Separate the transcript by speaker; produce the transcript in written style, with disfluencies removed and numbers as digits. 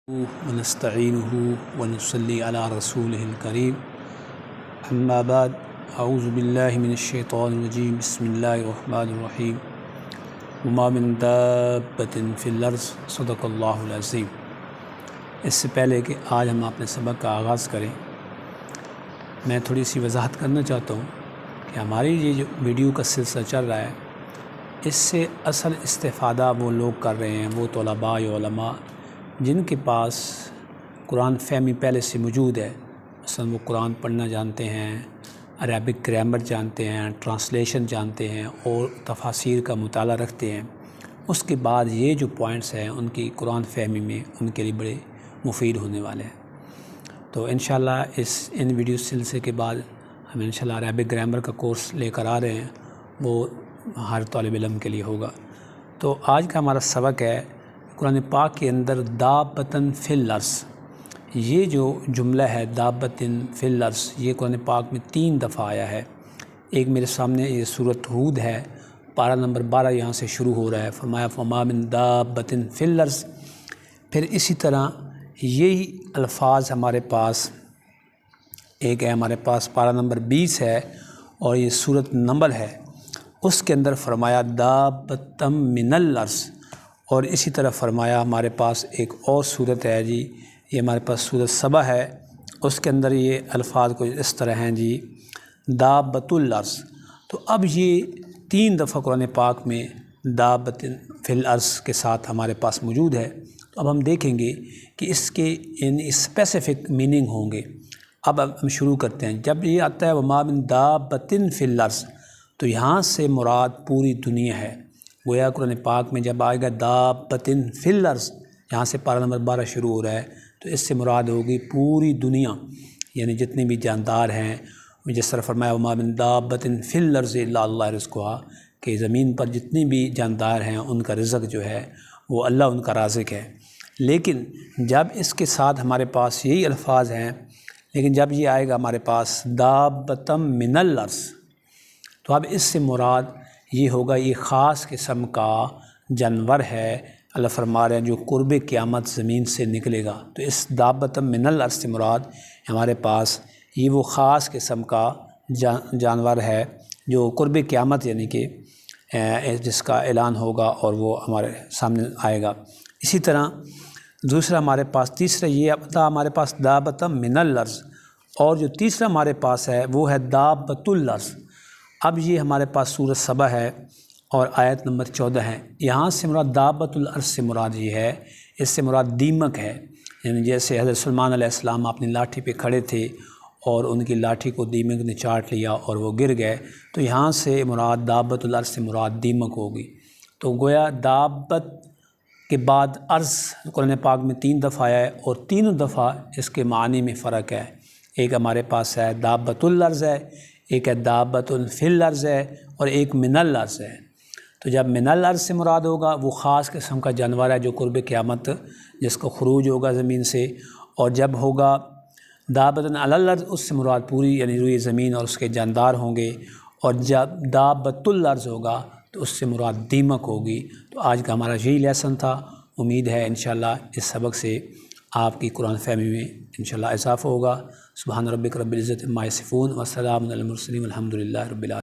Speaker 1: ونستعینہ ونصلی علی رسولہ الکریم اما بعد اعوذ باللہ من الشیطان الرجیم بسم اللہ الرحمن الرحیم وما من دابۃ فی الارض صدق اللہ العظیم۔ اس سے پہلے کہ آج ہم اپنے سبق کا آغاز کریں، میں تھوڑی سی وضاحت کرنا چاہتا ہوں کہ ہماری یہ جو ویڈیو کا سلسلہ چل رہا ہے، اس سے اصل استفادہ وہ لوگ کر رہے ہیں، وہ طلباء یا علماء جن کے پاس قرآن فہمی پہلے سے موجود ہے، مثلا وہ قرآن پڑھنا جانتے ہیں، عربک گرامر جانتے ہیں، ٹرانسلیشن جانتے ہیں اور تفاسیر کا مطالعہ رکھتے ہیں۔ اس کے بعد یہ جو پوائنٹس ہیں ان کی قرآن فہمی میں ان کے لیے بڑے مفید ہونے والے ہیں۔ تو انشاءاللہ ان ویڈیو سلسلے کے بعد ہم انشاءاللہ عربک گرامر کا کورس لے کر آ رہے ہیں، وہ ہر طالب علم کے لیے ہوگا۔ تو آج کا ہمارا سبق ہے قرآن پاک کے اندر دابۃ فی الارض۔ یہ جو جملہ ہے دابۃ فی الارض، یہ قرآن پاک میں 3 دفعہ آیا ہے۔ ایک میرے سامنے یہ سورۃ ہود ہے، پارہ نمبر 12 یہاں سے شروع ہو رہا ہے، فرمایا فما من دابۃ فی الارض۔ پھر اسی طرح یہی الفاظ ہمارے پاس ایک ہے، ہمارے پاس پارہ نمبر 20 ہے اور یہ سورۃ نمل ہے، اس کے اندر فرمایا دابۃ من الارض۔ اور اسی طرح فرمایا ہمارے پاس ایک اور صورت ہے جی، یہ ہمارے پاس سورۃ سبا ہے، اس کے اندر یہ الفاظ کو اس طرح ہیں جی دابۃ الارض۔ تو اب یہ 3 دفعہ قرآن پاک میں دابۃ فی الارض کے ساتھ ہمارے پاس موجود ہے۔ تو اب ہم دیکھیں گے کہ اس کے اسپیسیفک میننگ ہوں گے۔ اب ہم شروع کرتے ہیں۔ جب یہ آتا ہے وما من دابۃ فی الارض، تو یہاں سے مراد پوری دنیا ہے۔ گویا قرآن پاک میں جب آئے گا دابۃ فی الارض، یہاں سے پارہ نمبر 12 شروع ہو رہا ہے، تو اس سے مراد ہوگی پوری دنیا، یعنی جتنے بھی جاندار ہیں۔ جس طرح فرمایا وما من دابۃ فی الارض الا اللہ رزقھا، کہ زمین پر جتنے بھی جاندار ہیں ان کا رزق جو ہے وہ اللہ ان کا رازق ہے۔ لیکن جب اس کے ساتھ ہمارے پاس یہی الفاظ ہیں، لیکن جب یہ آئے گا ہمارے پاس دابۃ من الارض، تو اب اس سے مراد یہ ہوگا یہ خاص قسم کا جانور ہے، اللہ فرما رہے ہیں جو قرب قیامت زمین سے نکلے گا۔ تو اس دابۃ من الارض سے مراد ہمارے پاس یہ وہ خاص قسم کا جانور ہے جو قرب قیامت یعنی کہ جس کا اعلان ہوگا اور وہ ہمارے سامنے آئے گا۔ اسی طرح دوسرا ہمارے پاس تیسرا یہ تھا ہمارے پاس دابۃ من الارض، اور جو تیسرا ہمارے پاس ہے وہ ہے دابۃ الارض۔ اب یہ ہمارے پاس سورۃ سبا ہے اور آیت نمبر 14 ہے۔ یہاں سے مراد دابۃ الارض سے مراد یہ ہے، اس سے مراد دیمک ہے، یعنی جیسے حضرت سلیمان علیہ السلام اپنی لاٹھی پہ کھڑے تھے اور ان کی لاٹھی کو دیمک نے چاٹ لیا اور وہ گر گئے، تو یہاں سے مراد دابۃ الارض سے مراد دیمک ہوگی۔ تو گویا دابت کے بعد ارض قرآن پاک میں 3 دفعہ آیا ہے، اور تینوں دفعہ اس کے معنی میں فرق ہے۔ ایک ہمارے پاس ہے دابۃ الارض ہے، ایک ہے دابۃ فی الارض ہے، اور ایک من الارض ہے۔ تو جب من الارض سے مراد ہوگا وہ خاص قسم کا جانور ہے جو قرب قیامت جس کو خروج ہوگا زمین سے، اور جب ہوگا دابۃ علی الارض اس سے مراد پوری یعنی روئی زمین اور اس کے جاندار ہوں گے، اور جب دابۃ الارض ہوگا تو اس سے مراد دیمک ہوگی۔ تو آج کا ہمارا یہی لیسن تھا۔ امید ہے انشاءاللہ اس سبق سے آپ کی قرآن فہمی میں انشاءاللہ اضافہ ہوگا۔ سبحان ربک رب العزت عما یصفون وسلام علی المرسلین والحمد للہ رب العالمین۔